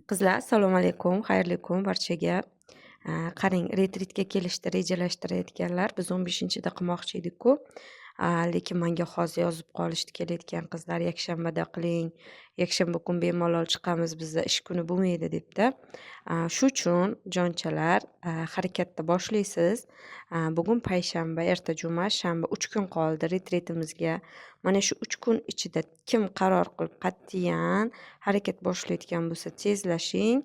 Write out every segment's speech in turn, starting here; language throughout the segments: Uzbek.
Qizlar, assalomu alaykum, xayrli kun barchaga. Qarang, retritga kelishni rejalashtirayotganlar, biz 15-da qilmoqchi edik-ku. Lekin menga hozir yozib qolishdi kelayotgan qizlar, yakshanbada qiling, yakshanba kun bemalol chiqamiz, bizda ish kuni bo'lmaydi debdi. Shu uchun jonchalar, harakatni boshlaysiz. Bugun payshanba, erta juma, shanba 3 kun qoldi retritimizga. Mana shu 3 kun ichida kim qaror qilib qat'iyan harakat boshlayotgan bo'lsa, tezlashing.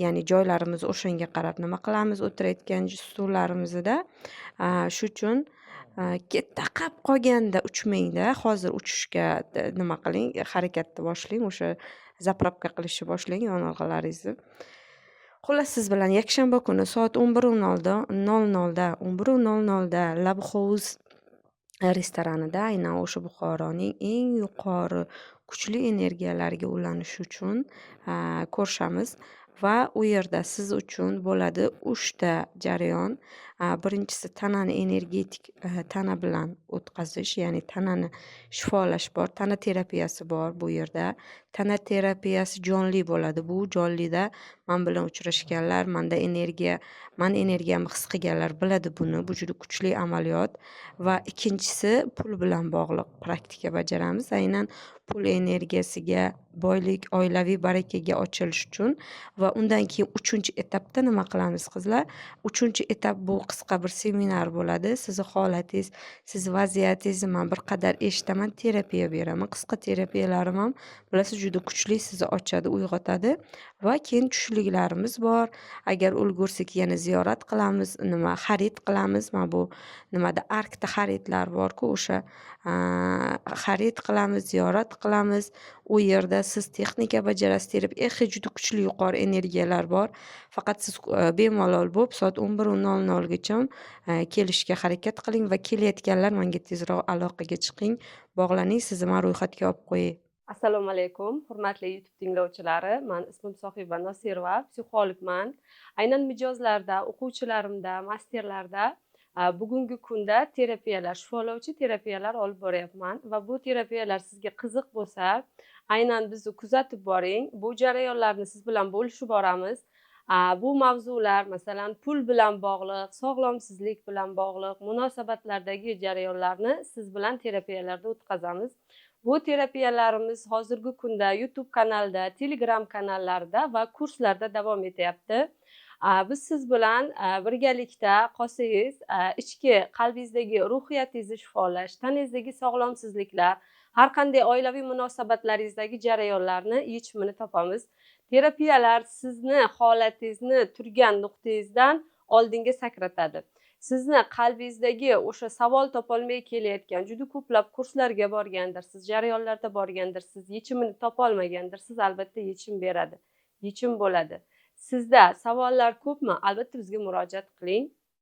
Ya'ni joylarimizni o'shanga qarab nima qilamiz, o'tirayotgan stullarimizni-da. Shu uchun taqab qolganda uchmangda, hozir uchishga nima qiling, harakatni boshlang, o'sha zapravka qilishni boshlang yonilg'alaringizni. Xullas, siz bilan yakshanba kuni soat 11:00da Lab House restoranida, aynan o'sha Buxoroning eng yuqori kuchli energiyalarga ulanish uchun ko'rishamiz va u yerda siz uchun bo'ladi 3 ta jarayon. Birinchisi tanani energetik tana bilan o'tkazish, ya'ni tanani shifolash bor, tana terapiyasi bor bu yerda. Tana terapiyasi jonli bo'ladi. Bu jonlida men bilan uchrashganlar, menda men energiyamni his qilganlar biladi buni. Bu juda kuchli amaliyot. Va ikkinchisi pul bilan bog'liq praktika bajaramiz. Aynan pul energiyasiga, boylik, oilaviy barakaga ochilish uchun va undan keyin 3-etapda nima qilamiz qizlar? 3-etap bu qisqa bir seminar bo'ladi. Sizni holatingiz, siz vaziyatingizni men bir qadar eshitaman, terapiya beraman. Qisqa terapiyalarim ham bilasiz juda kuchli sizni ochadi, uyg'otadi va keyin tushliklarimiz bor. Agar ulgursak yana ziyorat qilamiz, xarid qilamiz. Mana bu nimada Arkda xaridlar bor-ku, o'sha xarid qilamiz, ziyorat qilamiz. U yerda siz texnika bajarasiz, terapiya juda kuchli yuqori energiyalar bor. Faqat siz bemalol bo'lib soat 11:00 gacha kelishga harakat qiling va kelayotganlar menga tezroq aloqaga chiqing, bog'laning, sizni men ro'yxatga olib qo'yay. Assalomu alaykum, hurmatli YouTube tinglovchilari. Men ismim Sohiba Nosirova, psixologman. Aynan mijozlarda, o'quvchilarimda, masterlarda bugungi kunda terapiyalar, shifolovchi terapiyalar olib boryapman va bu terapiyalar sizga qiziq bo'lsa, aynan bizni kuzatib boring. Bu jarayonlarni siz bilan bo'lishib boramiz. Bu mavzular, masalan, pul bilan bog'liq, sog'lomsizlik bilan bog'liq, munosabatlardagi jarayonlarni siz bilan terapiyalarda o'tkazamiz. Bu terapiyalarimiz hozirgi kunda YouTube kanalida, Telegram kanallarida va kurslarda davom etyapti. Biz siz bilan birgalikda qolsangiz, ichki qalbingizdagi ruhiyatingizni shifolash, tanangizdagi sog'lomsizliklar, har qanday oilaviy munosabatlaringizdagi jarayonlarni yechimini topamiz. Terapiyalar sizni holatingizni turgan nuqtangizdan oldinga sakratadi. Sizni qalbingizdagi o'sha savol topolmay kelayotgan, juda ko'plab kurslarga borgandirsiz, jarayonlarda borgandirsiz, yechimini topolmagandirsiz, albatta yechim beradi, yechim bo'ladi. Sizda savollar ko'pmi? Albatta bizga murojaat qiling.